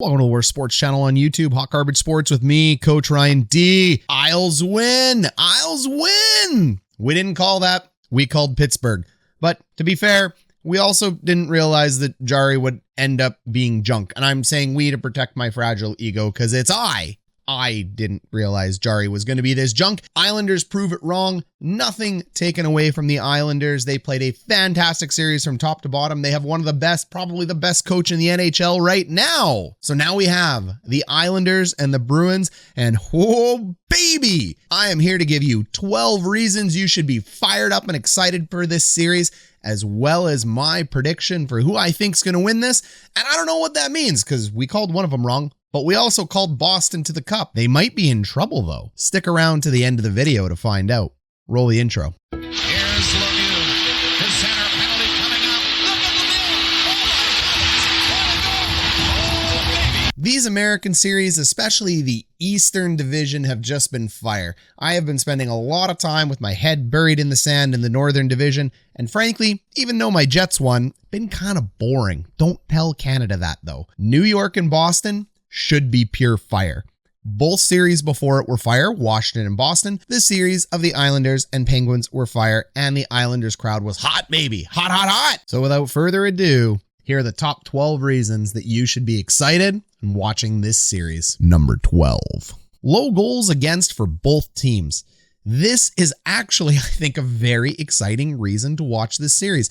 Welcome to the worst sports channel on YouTube, Hot Garbage Sports with me, Coach Ryan D. Isles win! Isles win! We didn't call that. We called Pittsburgh. But to be fair, we also didn't realize that Jarry would end up being junk. And I'm saying we to protect my fragile ego because it's I didn't realize Jarry was going to be this junk. Islanders prove it wrong. Nothing taken away from the Islanders. They played a fantastic series from top to bottom. They have one of the best, probably the best coach in the NHL right now. So now we have the Islanders and the Bruins, and oh baby, I am here to give you 12 reasons you should be fired up and excited for this series, as well as my prediction for who I think is going to win this. And I don't know what that means because we called one of them wrong. But we also called Boston to the Cup. They might be in trouble, though. Stick around to the end of the video to find out. Roll the intro. Here's Lemieux. The center penalty coming up. Look at Lemieux. Oh, my goodness. These American series, especially the Eastern Division, have just been fire. I have been spending a lot of time with my head buried in the sand in the Northern Division. And frankly, even though my Jets won, been kind of boring. Don't tell Canada that, though. New York and Boston should be pure fire. Both series before it were fire, Washington and Boston. This series of the Islanders and Penguins were fire, and the Islanders crowd was hot, baby. Hot, hot, hot. So without further ado, here are the top 12 reasons that you should be excited and watching this series. Number 12. Low goals against for both teams. This is actually, I think, a very exciting reason to watch this series.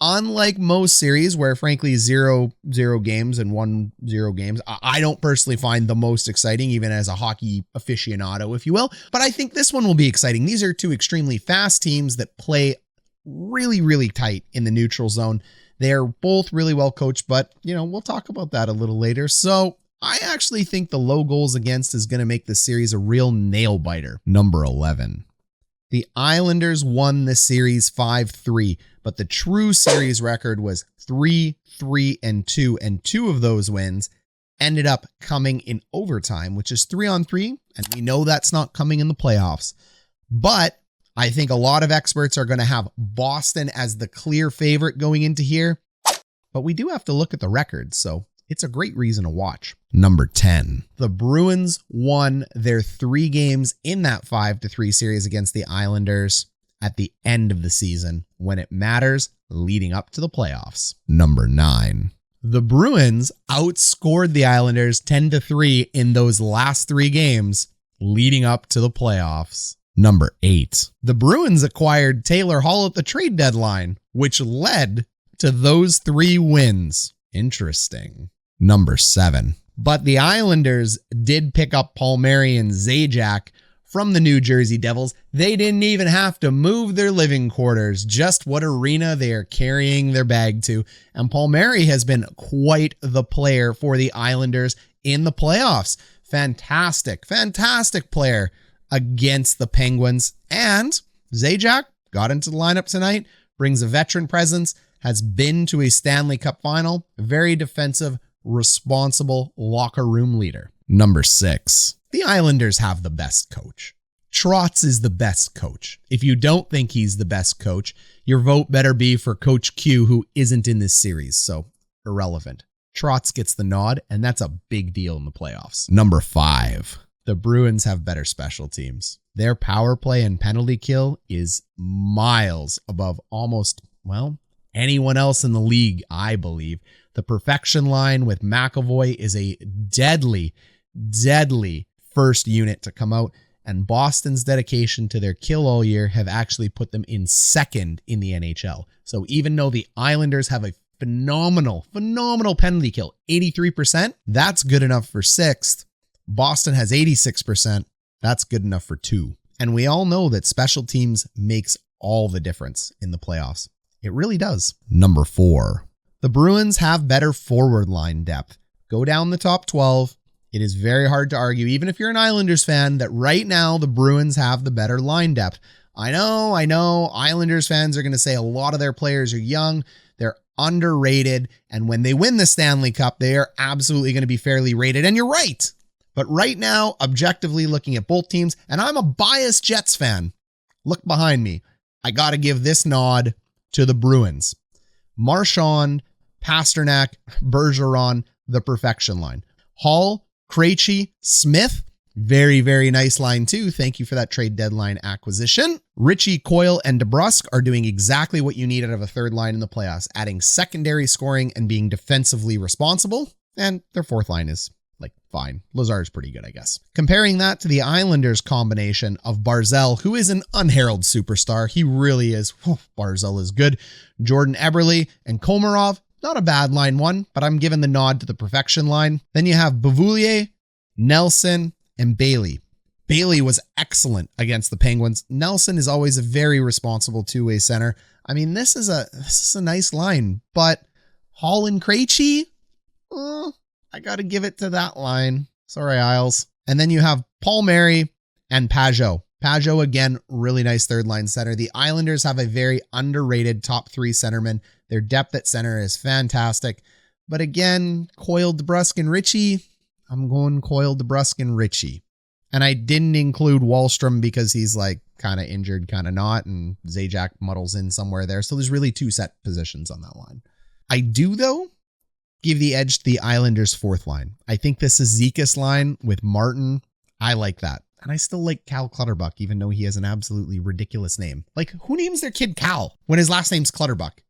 Unlike most series where, frankly, 0-0 games and 1-0 games, I don't personally find the most exciting, even as a hockey aficionado, if you will. But I think this one will be exciting. These are two extremely fast teams that play really, really tight in the neutral zone. They're both really well coached, but, we'll talk about that a little later. So I actually think the low goals against is going to make this series a real nail biter. Number 11. The Islanders won this series 5-3, but the true series record was 3-3-2, and two of those wins ended up coming in overtime, which is 3-on-3, and we know that's not coming in the playoffs. But I think a lot of experts are going to have Boston as the clear favorite going into here, but we do have to look at the records, so it's a great reason to watch. Number 10. The Bruins won their 3 games in that 5-3 series against the Islanders at the end of the season when it matters leading up to the playoffs. Number 9. The Bruins outscored the Islanders 10-3 in those last 3 games leading up to the playoffs. Number 8. The Bruins acquired Taylor Hall at the trade deadline, which led to those 3 wins. Interesting. Number 7. But the Islanders did pick up Palmieri and Zajac from the New Jersey Devils. They didn't even have to move their living quarters. Just what arena they are carrying their bag to. And Palmieri has been quite the player for the Islanders in the playoffs. Fantastic, fantastic player against the Penguins. And Zajac got into the lineup tonight, brings a veteran presence, has been to a Stanley Cup final, very defensive, responsible locker room leader. Number 6. The Islanders have the best coach. Trotz is the best coach. If you don't think he's the best coach, your vote better be for Coach Q, who isn't in this series, so irrelevant. Trotz gets the nod, and that's a big deal in the playoffs. Number 5. The Bruins have better special teams. Their power play and penalty kill is miles above almost, anyone else in the league, I believe. The perfection line with McAvoy is a deadly, deadly first unit to come out, and Boston's dedication to their kill all year have actually put them in second in the NHL. So even though the Islanders have a phenomenal penalty kill, 83%, that's good enough for 6th. Boston has 86%, that's good enough for 2. And we all know that special teams makes all the difference in the playoffs. It really does. Number 4. The Bruins have better forward line depth. Go down the top 12. It is very hard to argue, even if you're an Islanders fan, that right now the Bruins have the better line depth. I know. Islanders fans are going to say a lot of their players are young. They're underrated. And when they win the Stanley Cup, they are absolutely going to be fairly rated. And you're right. But right now, objectively looking at both teams, and I'm a biased Jets fan. Look behind me. I got to give this nod to the Bruins. Marchand, Pasternak, Bergeron, the perfection line. Hall, Krejci, Smith. Very, very nice line too. Thank you for that trade deadline acquisition. Ritchie, Coyle, and Debrusk are doing exactly what you need out of a third line in the playoffs, adding secondary scoring and being defensively responsible. And their fourth line is fine. Lazar's pretty good, I guess. Comparing that to the Islanders combination of Barzal, who is an unheralded superstar. He really is. Barzal is good. Jordan Eberle and Komarov, not a bad line one, but I'm giving the nod to the perfection line. Then you have Beauvillier, Nelson, and Bailey. Bailey was excellent against the Penguins. Nelson is always a very responsible two-way center. I mean, this is a nice line, but Hall and Krejci, I got to give it to that line. Sorry, Isles. And then you have Palmieri and Pajot. Pajot, again, really nice third line center. The Islanders have a very underrated top three centerman. Their depth at center is fantastic. But again, Coyle, Debrusk, and Ritchie, I'm going Coyle, Debrusk, and Ritchie. And I didn't include Wahlstrom because he's kind of injured, kind of not. And Zajac muddles in somewhere there. So there's really two set positions on that line. I do, though, give the edge to the Islanders' fourth line. I think this is Zekas line with Martin. I like that. And I still like Cal Clutterbuck, even though he has an absolutely ridiculous name. Who names their kid Cal when his last name's Clutterbuck?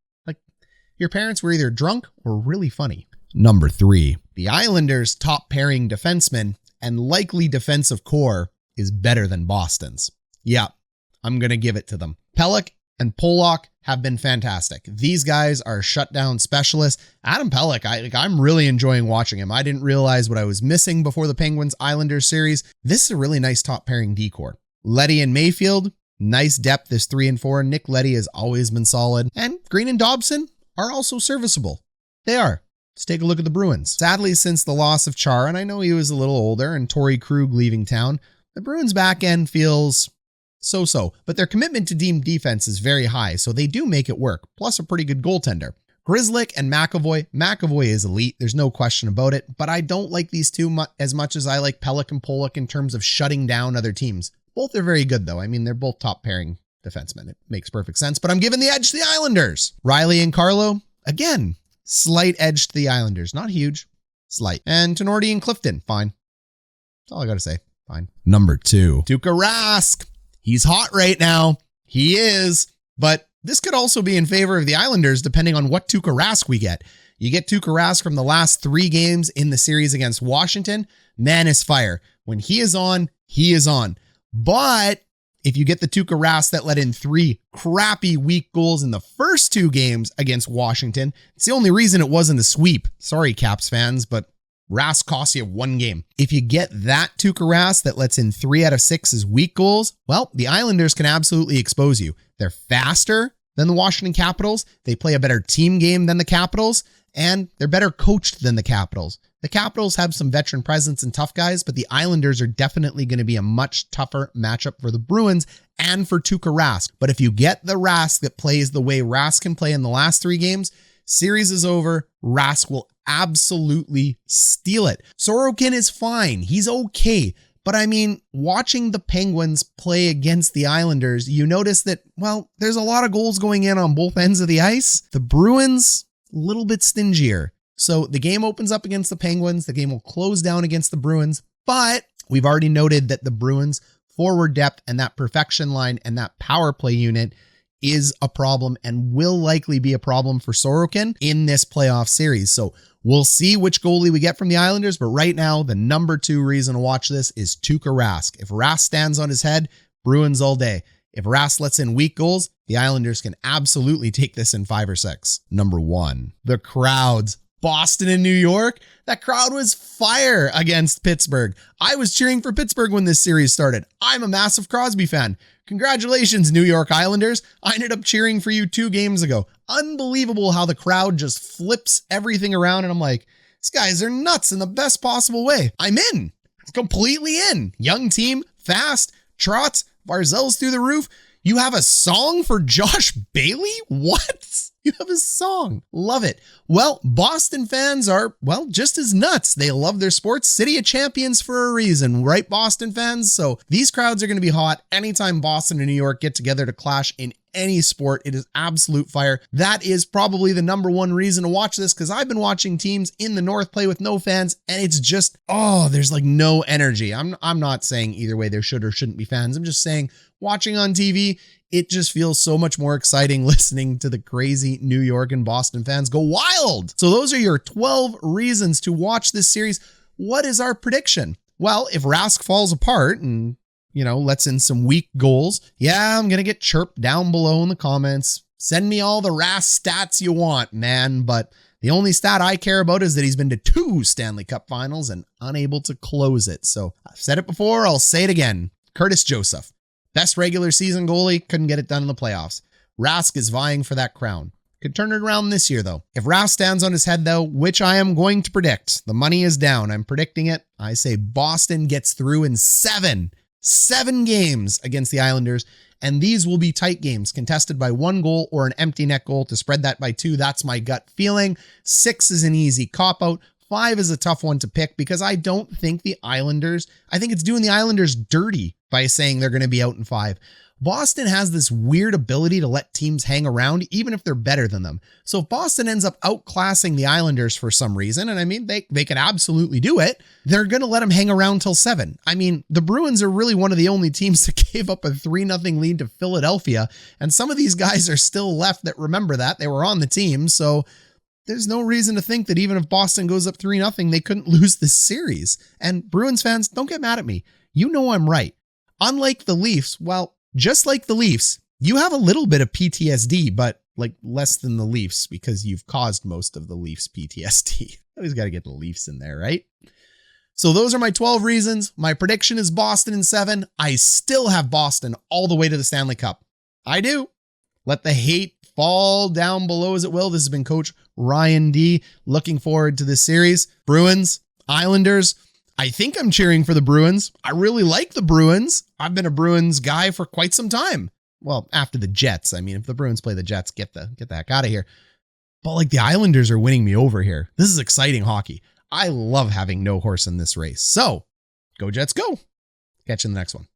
Your parents were either drunk or really funny. Number 3, the Islanders' top pairing defenseman and likely defensive core is better than Boston's. Yeah, I'm going to give it to them. Pelech and Pulock have been fantastic. These guys are shutdown specialists. Adam Pelech, I'm really enjoying watching him. I didn't realize what I was missing before the Penguins-Islanders series. This is a really nice top pairing decor. Leddy and Mayfield, nice depth is 3 and 4. Nick Leddy has always been solid. And Green and Dobson are also serviceable. They are. Let's take a look at the Bruins. Sadly, since the loss of Char, and I know he was a little older, and Torrey Krug leaving town, the Bruins back end feels so-so, but their commitment to team defense is very high, so they do make it work, plus a pretty good goaltender. Grzelcyk and McAvoy. McAvoy is elite, there's no question about it, but I don't like these two as much as I like Pelech and Pulock in terms of shutting down other teams. Both are very good, though. I mean, they're both top pairing defensemen. It makes perfect sense, but I'm giving the edge to the Islanders. Riley and Carlo, again, slight edge to the Islanders. Not huge, slight. And Tenorti and Clifton, fine. That's all I got to say. Fine. Number 2, Tuukka Rask. He's hot right now. He is. But this could also be in favor of the Islanders depending on what Tuukka Rask we get. You get Tuukka Rask from the last 3 games in the series against Washington. Man is fire. When he is on, he is on. But if you get the Tuukka Rask that let in 3 crappy weak goals in the first 2 games against Washington, it's the only reason it wasn't a sweep. Sorry, Caps fans, but Rask costs you 1 game. If you get that Tuukka Rask that lets in 3 out of 6 as weak goals, well, the Islanders can absolutely expose you. They're faster than the Washington Capitals. They play a better team game than the Capitals, and they're better coached than the Capitals. The Capitals have some veteran presence and tough guys, but the Islanders are definitely going to be a much tougher matchup for the Bruins and for Tuukka Rask. But if you get the Rask that plays the way Rask can play in the last 3 games, series is over. Rask will absolutely steal it. Sorokin is fine. He's okay. But I mean, watching the Penguins play against the Islanders, you notice that, well, there's a lot of goals going in on both ends of the ice. The Bruins, a little bit stingier. So the game opens up against the Penguins. The game will close down against the Bruins. But we've already noted that the Bruins forward depth and that perfection line and that power play unit is a problem and will likely be a problem for Sorokin in this playoff series. So we'll see which goalie we get from the Islanders, but right now, the number 2 reason to watch this is Tuukka Rask. If Rask stands on his head, Bruins all day. If Rask lets in weak goals, the Islanders can absolutely take this in 5 or 6. Number 1, the crowds. Boston and New York, that crowd was fire against Pittsburgh. I was cheering for Pittsburgh when this series started. I'm a massive Crosby fan. Congratulations, New York Islanders. I ended up cheering for you 2 games ago. Unbelievable how the crowd just flips everything around. And I'm like, these guys are nuts in the best possible way. I'm in. Completely in. Young team, fast, Trotz, Barzal's through the roof. You have a song for Josh Bailey? What? You have a song. Love it. Well, Boston fans are, well, just as nuts. They love their sports. City of champions for a reason, right, Boston fans? So these crowds are going to be hot anytime Boston and New York get together to clash in any sport. It is absolute fire. That is probably the number one reason to watch this, because I've been watching teams in the North play with no fans, and it's just, there's like no energy. I'm not saying either way there should or shouldn't be fans. I'm just saying watching on TV, it just feels so much more exciting listening to the crazy New York and Boston fans go wild. So those are your 12 reasons to watch this series. What is our prediction? Well, if Rask falls apart and, lets in some weak goals, I'm going to get chirped down below in the comments. Send me all the Rask stats you want, man. But the only stat I care about is that he's been to 2 Stanley Cup Finals and unable to close it. So I've said it before, I'll say it again. Curtis Joseph. Best regular season goalie, couldn't get it done in the playoffs. Rask is vying for that crown. Could turn it around this year, though. If Rask stands on his head, though, which I am going to predict, the money is down. I'm predicting it. I say Boston gets through in 7 games against the Islanders, and these will be tight games, contested by 1 goal or an empty net goal. To spread that by 2, that's my gut feeling. 6 is an easy cop-out. 5 is a tough one to pick because I don't think I think it's doing the Islanders dirty by saying they're going to be out in 5. Boston has this weird ability to let teams hang around even if they're better than them. So if Boston ends up outclassing the Islanders for some reason, and I mean, they can absolutely do it, they're going to let them hang around till 7. I mean, the Bruins are really one of the only teams that gave up a 3-0 lead to Philadelphia, and some of these guys are still left that remember that. They were on the team, so there's no reason to think that even if Boston goes up 3-0, they couldn't lose this series. And Bruins fans, don't get mad at me. You know I'm right. Unlike the Leafs, just like the Leafs, you have a little bit of PTSD, but like less than the Leafs because you've caused most of the Leafs PTSD. Always got to get the Leafs in there, right? So those are my 12 reasons. My prediction is Boston in 7. I still have Boston all the way to the Stanley Cup. I do. Let the hate fall down below as it will. This has been Coach Ryan D. Looking forward to this series. Bruins, Islanders. I think I'm cheering for the Bruins. I really like the Bruins. I've been a Bruins guy for quite some time. Well, after the Jets. I mean, if the Bruins play the Jets, get the heck out of here. But like the Islanders are winning me over here. This is exciting hockey. I love having no horse in this race. So go Jets, go. Catch you in the next one.